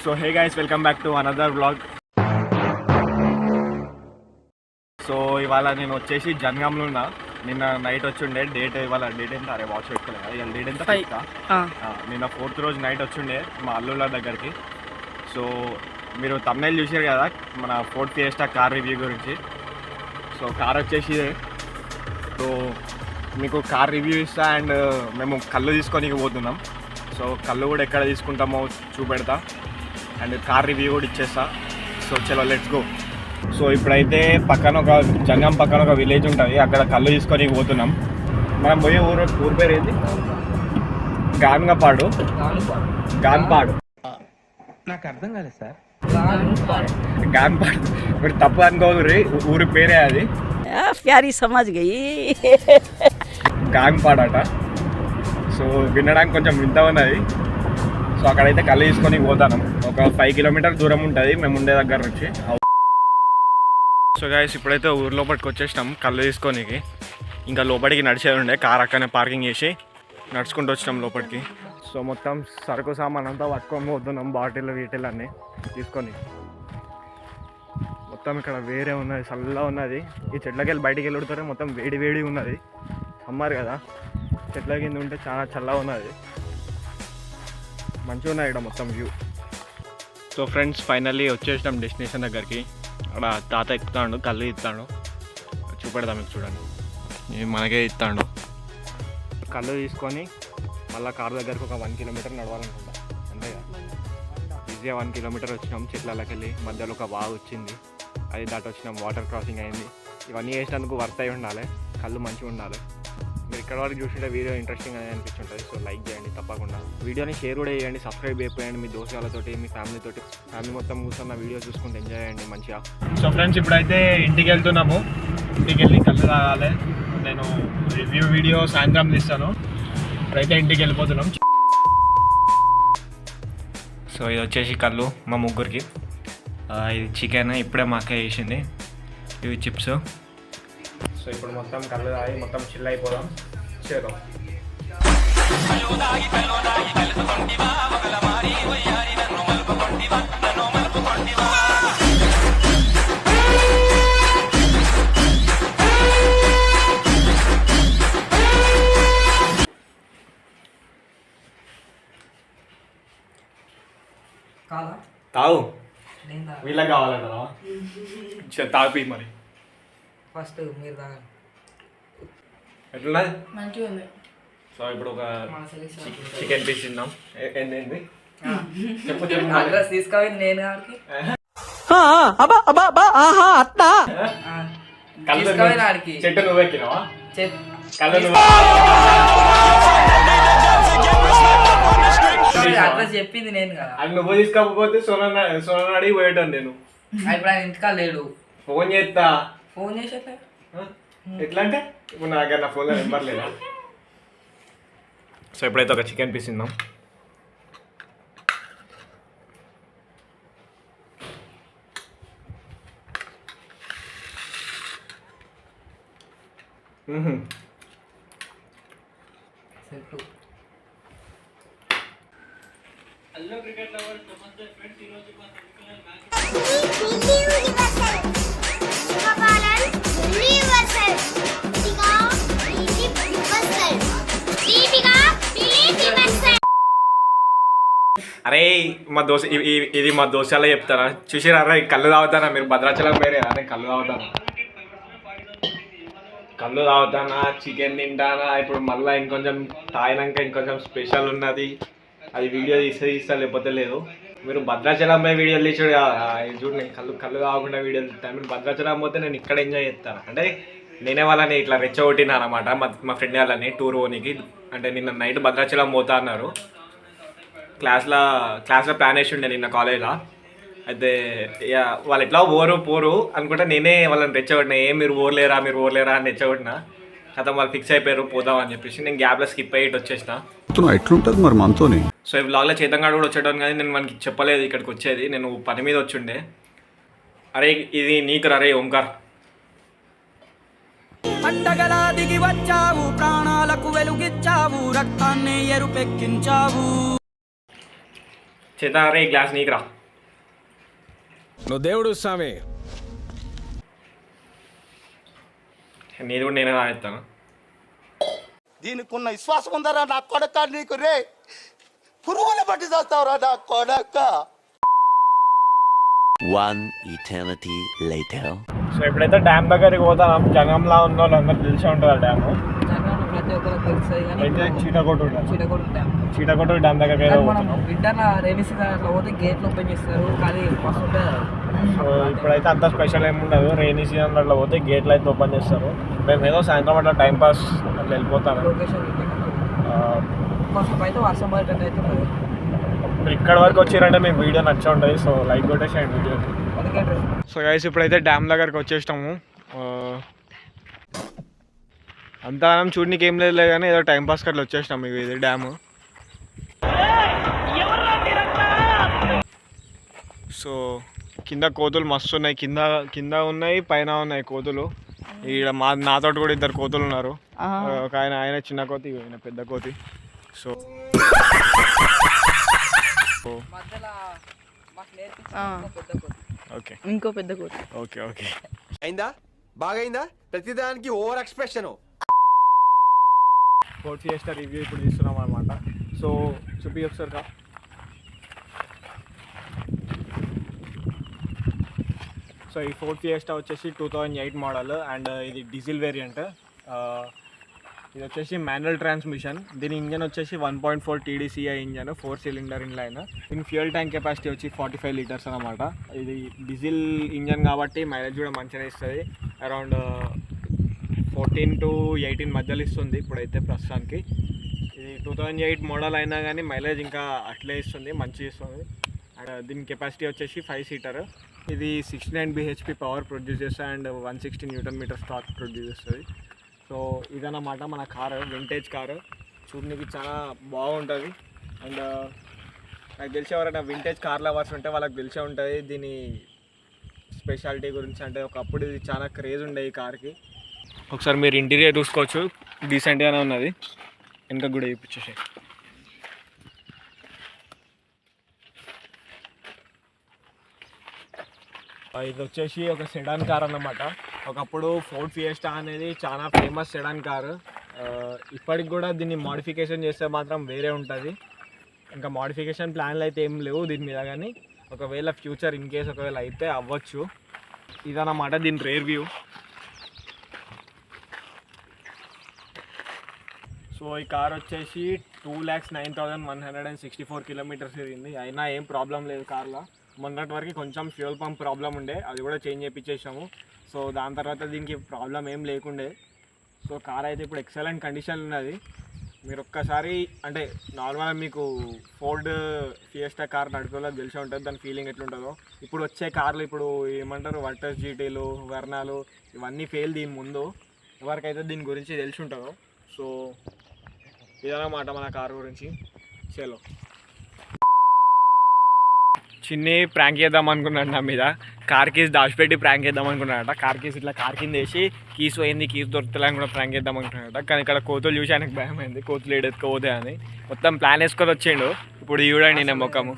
So hey guys, welcome back to another vlog. So ఇవాళ నేను వచ్చేసి జనగాంలో ఉన్నా. నిన్న నైట్ వచ్చిండే డేట్. ఇవాళ డేట్ ఎంత? అరే వాచ్ పెట్టుకోలేదు. ఇవాళ డేట్ ఎంత? నిన్న 4th రోజు నైట్ వచ్చిండే మా అల్లుళ్ళ దగ్గరికి. సో మీరు తమ్నైల్ చూసారు కదా మన ఫోర్డ్ ఫియెస్టా కార్ రివ్యూ గురించి. సో కార్ వచ్చేసి సో మీకు కార్ రివ్యూ ఇస్తా. అండ్ మేము కళ్ళు తీసుకొని పోతున్నాం. సో కళ్ళు కూడా ఎక్కడ తీసుకుంటామో చూపెడతా. అండ్ కార్ రివ్యూ కూడా ఇచ్చేస్తా. సో చలో లెట్స్ గో. సో ఇప్పుడైతే పక్కన ఒక జంగం పక్కన ఒక విలేజ్ ఉంటుంది. అక్కడ కళ్ళు తీసుకొని పోతున్నాం. మనం పోయే ఊరు పేరు ఏంటి? గాన్పాడు. నాకు అర్థం కాలేదు సార్. గాన్పాడు మీరు తప్పు అనుకోరు, ఊరి పేరే అది. ప్యారీ సమాజ్ గయి గాన్పాడు అట. సో వినడానికి కొంచెం వింత ఉన్నది. సో అక్కడైతే కళ్ళు తీసుకొని పోతాను. ఒక 5 కిలోమీటర్ దూరం ఉంటుంది మేము ఉండే దగ్గర నుంచి. సో గైస్ ఇప్పుడైతే ఊరు లోపలికి వచ్చేసినాం కళ్ళు తీసుకోనికి. ఇంకా లోపలికి నడిచేది ఉండే, కార్ అక్కడనే పార్కింగ్ చేసి నడుచుకుంటూ వచ్చినాం లోపలికి. సో మొత్తం సరుకు సామాన్ అంతా పట్టుకొని పోతున్నాం, బాటిల్ వీటిల్ అన్నీ తీసుకొని. మొత్తం ఇక్కడ వేరే ఉన్నది, చల్లగా ఉన్నది. ఈ చెట్లకి వెళ్ళి బయటికి వెళ్ళుతారే మొత్తం వేడి వేడి ఉన్నది. సమ్మర్ కదా, చెట్ల కింద ఉంటే చాలా చల్లగా ఉన్నది. మంచిగా ఉన్నది ఇక్కడ మొత్తం వ్యూ. సో ఫ్రెండ్స్ ఫైనల్లీ వచ్చేసినాం డెస్టినేషన్ దగ్గరికి. అక్కడ తాత ఎక్కుతాడు, కళ్ళు ఇస్తాడు, చూపెడతాం మీకు చూడండి. మనకే ఇస్తాడు. కళ్ళు తీసుకొని మళ్ళీ కార్ దగ్గరకు ఒక 1 కిలోమీటర్ నడవాలనుకుంటా. అంతే కదా, ఈజీగా 1 కిలోమీటర్ వచ్చినాం. చెట్లకి వెళ్ళి మధ్యలో ఒక వాగు వచ్చింది, అది దాటి వచ్చినాం. వాటర్ క్రాసింగ్ అయింది. ఇవన్నీ చేసినందుకు వర్త్ అయి ఉండాలి, కళ్ళు మంచిగా ఉండాలి. మీరు ఇక్కడ వరకు చూస్తుంటే వీడియో ఇంట్రెస్టింగ్ అని అనిపిస్తుంటుంది. సో లైక్ చేయండి తప్పకుండా. వీడియోని షేర్ కూడా చేయండి, సబ్స్క్రైబ్ అయిపోయండి మీ దోస్తులతోటి, మీ ఫ్యామిలీతోటి. ఫ్యామిలీ మొత్తం కూర్చొన్న వీడియో చూసుకుంటే ఎంజాయ్ చేయండి మంచిగా. సో ఫ్రెండ్స్ ఇప్పుడైతే ఇంటికి వెళ్తున్నాము. ఇంటికి వెళ్ళి కళ్ళు తాగాలి. నేను రివ్యూ వీడియో సాయంత్రం తీస్తాను. ఇప్పుడైతే ఇంటికి వెళ్ళిపోతున్నాం. సో ఇది వచ్చేసి కళ్ళు మా ముగ్గురికి. ఇది చికెన్ ఇప్పుడే మా అక్క చేసింది. ఇవి చిప్స్. సో ఇప్పుడు మొత్తం కళ్ళు తాగి మొత్తం చిల్ అయిపోదాం. చేద్దాం. తాగు, వీళ్ళకి కావాలంటారా? తాగి మరి ఫస్ట్ మీరు తాగండి. ఎట్లా మంచిగా ఉంది. సో ఇప్పుడు ఒక చికెన్ పీస్ తిన్నాం. ఏంటి చెప్పు అడ్రస్ తీసుకోవాలి నేను ఆడికి తీసుకోవాలి ఆడికి. చెట్టు నువ్వు ఎక్కినావా? కళ్ళు అడ్రస్ చెప్పింది నేను కదా. అది నువ్వు తీసుకోకపోతే సోనా అడిగి పోయేటాను నేను. ఇప్పుడు ఆయన ఇంటికా లేడు. ఫోన్ చేస్తా. ఫోన్ చేసేట్లే ఎట్లా అంటే ఇప్పుడు నా దగ్గర నా ఫోన్లో నెంబర్ లేదా? సో ఇప్పుడైతే ఒక చికెన్ పీస్ తిందాం. హలో క్రికెట్ లవర్, నమస్తే ఫ్రెండ్స్. ఈరోజు అరే మా దోశ ఇది మా దోశలో చెప్తారా? చూసారా? అరే కళ్ళు తాగుతానా? మీరు భద్రాచలం పేరే అరే కళ్ళు తాగుతానా? కళ్ళు తాగుతానా, చికెన్ తింటానా. ఇప్పుడు మళ్ళీ ఇంకొంచెం తాగినాక ఇంకొంచెం స్పెషల్ ఉన్నది. అది వీడియో తీస్తా లేకపోతే లేదు. మీరు భద్రాచలం పోయి వీడియోలు తీసాడు చూడు. నేను కళ్ళు తాగకుండా వీడియోలు తీస్తాను. మీరు భద్రాచలం పోతే నేను ఇక్కడ ఎంజాయ్ చేస్తాను. అంటే నేనే వాళ్ళని ఇట్లా రెచ్చగొట్టినా అనమాట. మా ఫ్రెండ్ వాళ్ళని టూర్ పోనీకి. అంటే నిన్న నైట్ భద్రాచలం పోతా అన్నారు. క్లాస్లో ప్లాన్ వేసి ఉండే నిన్న కాలేజ్లో. అయితే వాళ్ళు ఎట్లా పోరు అనుకుంటే నేనే వాళ్ళని రెచ్చగొట్టినా. మీరు ఓర్లేరా అని రెచ్చగొట్టినా. కథ వాళ్ళు ఫిక్స్ అయిపోయారు పోదామని చెప్పేసి. నేను గ్యాప్లో స్కిప్ అయ్యి వచ్చేసిన. ఎట్లుంటుంది మరి మనతో. సో ఈ వ్లాగ్లో చేతంగాడు కూడా వచ్చేటోను, కానీ నేను మనకి చెప్పలేదు ఇక్కడికి వచ్చేది. నేను పని మీద వచ్చిండే. అరే ఇది నీకు రే ఓంకార్. అట్టగలా దిగి వచ్చావు, ప్రాణాలకు వెలుగిచ్చావు, రక్తాన్ని ఎరుపెక్కించావు. చేతనరే ఈ గ్లాస్ నీకు రా. నువ్వు దేవుడు స్వామి. నీది కూడా నేనే తాగేస్తాను. దీనికి ఉన్న విశ్వాసం ఉందరా నా కొడక, నీకు రే పురుగులు పట్టి చేస్తావురా నా కొడక. One eternity later. సో ఇప్పుడైతే డ్యామ్ దగ్గరికి పోతాం. జనంలా ఉన్న వాళ్ళందరూ తెలిసే ఉంటుంది ఆ డ్యామ్. జనాలు ప్రతి ఒక్కరికి తెలుస్తుంది కానీ అయితే చీటకోట ఉంటుంది. చీడగొట్టు డ్యామ్. చీటకోట డ్యామ్ దగ్గరికి అయితే మనం పోతున్నాం. వింటర్లో రైనీ సీజన్ అట్లా పోతే గేట్లు ఓపెన్ చేస్తారు కానీ మస్తు ఉంటుంది. సో ఇప్పుడైతే అంత స్పెషల్ ఏమి ఉండదు. రైనీ సీజన్ అట్లా పోతే గేట్లు అయితే ఓపెన్ చేస్తారు. మేము ఏదో సాయంత్రం అట్లా టైం పాస్ అట్లా వెళ్ళిపోతాను. లొకేషన్ కొంచెం అయితే వర్షం పడేటట్టు అయితే ఉంటుంది. మీరు ఇక్కడ వరకు వచ్చారంటే మీకు వీడియో నచ్చ ఉంటుంది. సో లైక్ కొట్టేసేయండి వీడియోకి. అందుకే సో గైస్ ఇప్పుడైతే డ్యామ్ దగ్గరికి వచ్చేసినాము. అంతా మనం చూడడానికి ఏం లేదు కానీ ఏదో టైం పాస్కి అట్లా వచ్చేసినాం. మీకు ఇది డ్యాము. సో కింద కోతులు మస్తు ఉన్నాయి. కింద ఉన్నాయి, పైన ఉన్నాయి కోతులు. ఇక్కడ నాతోటి కూడా 2 కోతులు ఉన్నారు. ఒక ఆయన చిన్న కోతి, ఆయన పెద్ద కోతి. సో మధ్యలో మాకు నేర్పించిన పెద్ద కోతి. ఓకే ఇంకో పెద్ద కోతి. ఓకే ఓకే అయిందా? బాగైందా? ప్రతిదానికి over expression. Fourth fiesta review ఇప్పుడు తీస్తున్నాం అనమాట. సో చూపి ఒకసారి కా. సో ఈ ఫోర్త్ ఫియెస్టా వచ్చేసి 2008 మోడల్ అండ్ ఇది డీజిల్ వేరియంట్. ఇది వచ్చేసి మాన్యువల్ ట్రాన్స్మిషన్. దీని ఇంజన్ వచ్చేసి 1.4 TDCI ఇంజన్, 4 సిలిండర్ ఇన్లైన్. దీని ఫ్యూయల్ ట్యాంక్ కెపాసిటీ వచ్చి 45 లీటర్స్ అనమాట. ఇది డీజిల్ ఇంజన్ కాబట్టి మైలేజ్ కూడా మంచిగా ఇస్తుంది. అరౌండ్ 14 to 18 మధ్యలో ఇస్తుంది ఇప్పుడైతే ప్రస్తుతానికి. ఇది 2008 మోడల్ అయినా కానీ మైలేజ్ ఇంకా అట్లే ఇస్తుంది, మంచిగా ఇస్తుంది. అండ్ దీని కెపాసిటీ వచ్చేసి 5 సీటర్. ఇది 69 bhp పవర్ ప్రొడ్యూస్ చేస్తుంది అండ్ 160 Nm టార్క్ ప్రొడ్యూస్ చేస్తుంది. సో ఇదన్నమాట మన కారు, వింటేజ్ కారు. చూడడానికి చాలా బాగుంటుంది. అండ్ నాకు తెలిసి ఎవరైనా వింటేజ్ కార్ లవర్స్ ఉంటే వాళ్ళకి తెలిసే ఉంటుంది దీని స్పెషాలిటీ గురించి. అంటే ఒకప్పుడు ఇది చాలా క్రేజ్ ఉండే ఈ కార్కి. ఒకసారి మీరు ఇంటీరియర్ చూసుకోవచ్చు, డీసెంట్గానే ఉన్నది. వెనక కూడా చూపించేసి. ఇది వచ్చేసి ఒక సెడాన్ కార్ అన్నమాట. ఒకప్పుడు ఫోర్డ్ ఫియెస్టా అనేది చాలా ఫేమస్ సెడాన్ కారు. ఇప్పటికి కూడా దీన్ని మోడిఫికేషన్ చేస్తే మాత్రం వేరే ఉంటుంది. ఇంకా మోడిఫికేషన్ ప్లాన్లు అయితే ఏం లేవు దీని మీద, కానీ ఒకవేళ ఫ్యూచర్ ఇన్ కేస్ ఒకవేళ అయితే అవ్వచ్చు. ఇదన్నమాట దీని రేర్ వ్యూ. సో ఈ కార్ వచ్చేసి 2,09,164 కిలోమీటర్స్ తిరిగింది. అయినా ఏం ప్రాబ్లం లేదు కార్లో. మొన్నటి వరకు కొంచెం ఫ్యూయల్ పంప్ ప్రాబ్లం ఉండే, అది కూడా చేంజ్ చేయించేసాము. సో దాని తర్వాత దీనికి ప్రాబ్లం ఏం లేకుండే. సో కార్ అయితే ఇప్పుడు ఎక్సలెంట్ కండిషన్ ఉన్నది. మీరు ఒక్కసారి అంటే నార్మల్గా మీకు ఫోర్డ్ ఫియెస్టా కార్ నడిపేలా తెలిసే ఉంటుంది దాని ఫీలింగ్ ఎట్లుంటుందో. ఇప్పుడు వచ్చే కార్లు ఇప్పుడు ఏమంటారు వర్టస్ జీటీలు, వెర్నాలు ఇవన్నీ ఫెయిల్ దీని ముందు. ఎవరికైతే దీని గురించి తెలిసి ఉంటుందో. సో ఇదన్నమాట మన కారు గురించి. చలో చిన్ని ప్రాంక్ చేద్దాం అనుకున్నాడు నా మీద. కార్ కీస్ దాచిపెట్టి ప్రాంక్ చేద్దాం అనుకున్నాడట. కార్ కీస్ ఇట్లా కార్ కింద వేసి కీస్ పోయింది, కీస్ దొరుకుతలేని కూడా ప్రాంక్ చేద్దాం అనుకున్నాడట. కానీ ఇక్కడ కోతులు చూసి ఆయనకు భయం అయింది, కోతులు ఏడెత్తుకోపోతాయి అని. మొత్తం ప్లాన్ వేసుకొని వచ్చిండు. ఇప్పుడు చూడండి నేను ముఖము.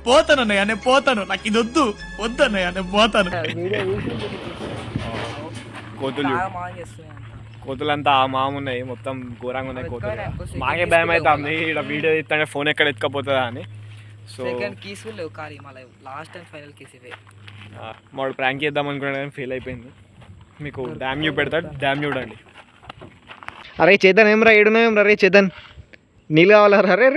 పోతాను నేను పోతాను, నాకు ఇది వద్దు వద్దన్నయ్య, నేను పోతాను. కోతులు కోతులంతా ఆ మామ ఉన్నాయి, మొత్తం ఘోరంగా ఉన్నాయి కోతులు. మాకే భయం అవుతుంది ఇక్కడ వీడియో ఇస్తానే ఫోన్ ఎక్కడ ఎత్తుకపోతుందా అని. సో కీస్ లేవు కార్ మళ్ళీ లాస్ట్ అండ్ ఫైనల్ కీస్ ఇవే. మాడు ప్రాంక్ చేద్దాం అనుకున్నాడు కానీ ఫెయిల్ అయిపోయింది. మీకు డ్యామ్ వ్యూ పెడతాడు, డ్యామ్ చూడండి. అరే చేతన్ ఏం రా ఏడున్నా ఏం రా. రే చేతన్ నీళ్ళు కావాలా రా. రే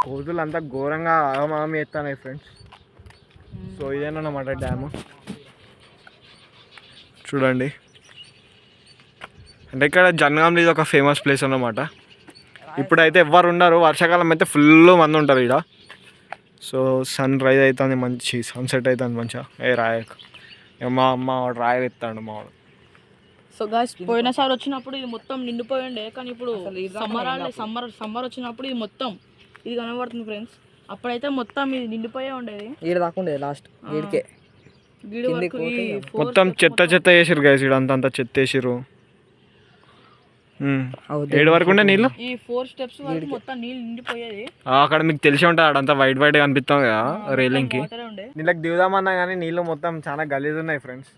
కోతులు అంతా ఘోరంగా ఆగమాగం ఎత్తాయి ఫ్రెండ్స్. సో ఇదేనమాట డ్యాము చూడండి. అంటే ఇక్కడ జనగాంలో ఇది ఒక ఫేమస్ ప్లేస్ అన్నమాట. ఇప్పుడైతే ఎవ్వరు ఉండరు, వర్షాకాలం అయితే ఫుల్ మంది ఉంటారు ఇక్కడ. సో సన్ రైజ్ అవుతుంది, మంచి సన్సెట్ అవుతుంది మంచిగా. రాయక మా అమ్మ వాడు రాయలు ఎత్తాడు మా వాడు. సో గాయ్స్ పోయినసారి వచ్చినప్పుడు ఇది మొత్తం నిండిపోయి ఉండే, కానీ ఇప్పుడు సమ్మర్ వచ్చినప్పుడు ఇది మొత్తం ఇది కనబడుతుంది ఫ్రెండ్స్. అప్పుడైతే మొత్తం ఇది నిండిపోయే ఉండేది. ఈడ దాకా ఉండేది లాస్ట్ ఈడికే. గిడి కిందికి వరకు ఈ పోతే four మొత్తం steps చెత్త చెత్త వేసిరు గైస్ ఇక్కడ అంత చెత్త వేసిరు. ఏడు వరకు ఉండే నీళ్ళు ఈ 4 steps వరకు మొత్తం నీళ్ళు నిండిపోయేది. అక్కడ మీకు తెలిసి ఉంటుంది అడంతా వైట్ వైట్ కనిపిస్తాం కదా రైలింగ్ కి. వాటర్ ఉండే. నీళ్ళకి దిగుదామన్నా కానీ నీళ్ళు మొత్తం చాలా గలీజ్ ఉన్నాయి ఫ్రెండ్స్.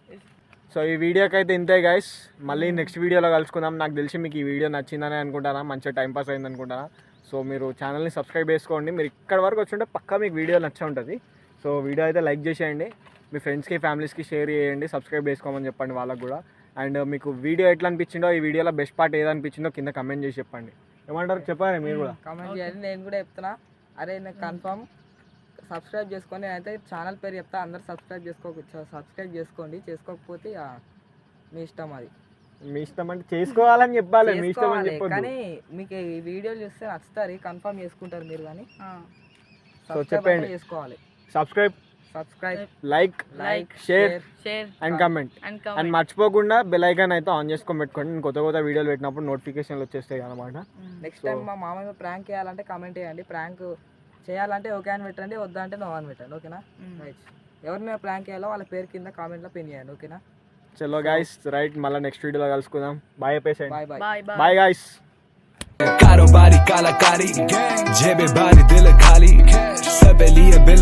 సో ఈ వీడియోకి అయితే ఇంతే గైస్. మళ్ళీ నెక్స్ట్ వీడియోలో కలుసుకుందాం. నాకు తెలిసి మీకు ఈ వీడియో నచ్చిందని అనుకుంటారా, మంచిగా టైంపాస్ అయింది అనుకుంటారా. సో మీరు ఛానల్ని సబ్స్క్రైబ్ చేసుకోండి. మీరు ఇక్కడ వరకు వచ్చి ఉంటే పక్కా మీకు వీడియో నచ్చే ఉంటుంది. సో వీడియో అయితే లైక్ చేసేయండి, మీ ఫ్రెండ్స్కి ఫ్యామిలీస్కి షేర్ చేయండి, సబ్స్క్రైబ్ చేసుకోమని చెప్పండి వాళ్ళకు కూడా. అండ్ మీకు వీడియో ఎట్లా అనిపించిందో, ఈ వీడియోలో బెస్ట్ పార్ట్ ఏదనిపించిందో కింద కమెంట్ చేసి చెప్పండి. ఏమంటారు చెప్పాలి మీరు కూడా. కామెంట్ చేయండి. నేను కూడా చెప్తున్నా, అరే నాకు కన్ఫర్మ్ సబ్స్క్రైబ్ చేసుకొని. నేనైతే ఛానల్ పేరు చెప్తా, అందరు సబ్స్క్రైబ్ చేసుకోండి. చేసుకోకపోతే ఇక మీ ఇష్టం, అది మీ ఇష్టం అంటే చేసుకోవాలని చెప్పాలి, మీ ఇష్టం అని చేసుకోవాలి. చెప్పొద్దు. కానీ మీకు ఈ వీడియోలు చూస్తే నచ్చుతారు, కన్ఫర్మ్ చేసుకుంటారు మీరు. కానీ చెప్పండి. చేసుకోవాలి. Subscribe, like, share and comment. And మర్చిపోకుండా బెల్ ఐకాన్ అయితే ఆన్ చేసుకొని పెట్టుకోండి. నేను కొత్త వీడియోలు పెట్టినప్పుడు నోటిఫికేషన్లు వచ్చేస్తాయి అనమాట. నెక్స్ట్ టైం మా మామయ్య ప్రాంక్ చేయాలంటే కమెంట్ చేయండి. ప్రాంక్ చేయాలంటే ఓకే అని పెట్టండి, వద్దా అంటే నో అని పెట్టండి. ఓకేనా? రైట్. ఎవరు మేము ప్రాంక్ చేయాలో వాళ్ళ పేరు కింద కామెంట్లో పిన్ చేయండి. ఓకేనా? చలో గైస్, రైట్. మళ్ళీ నెక్స్ట్ వీడియోలో కలుసుకుందాం. బాయ్ చెప్పేసేయండి. Bye bye. Bye bye. Bye guys. कारोबारी कलाकारी जेबे बारी दिल खाली सब लिए बिल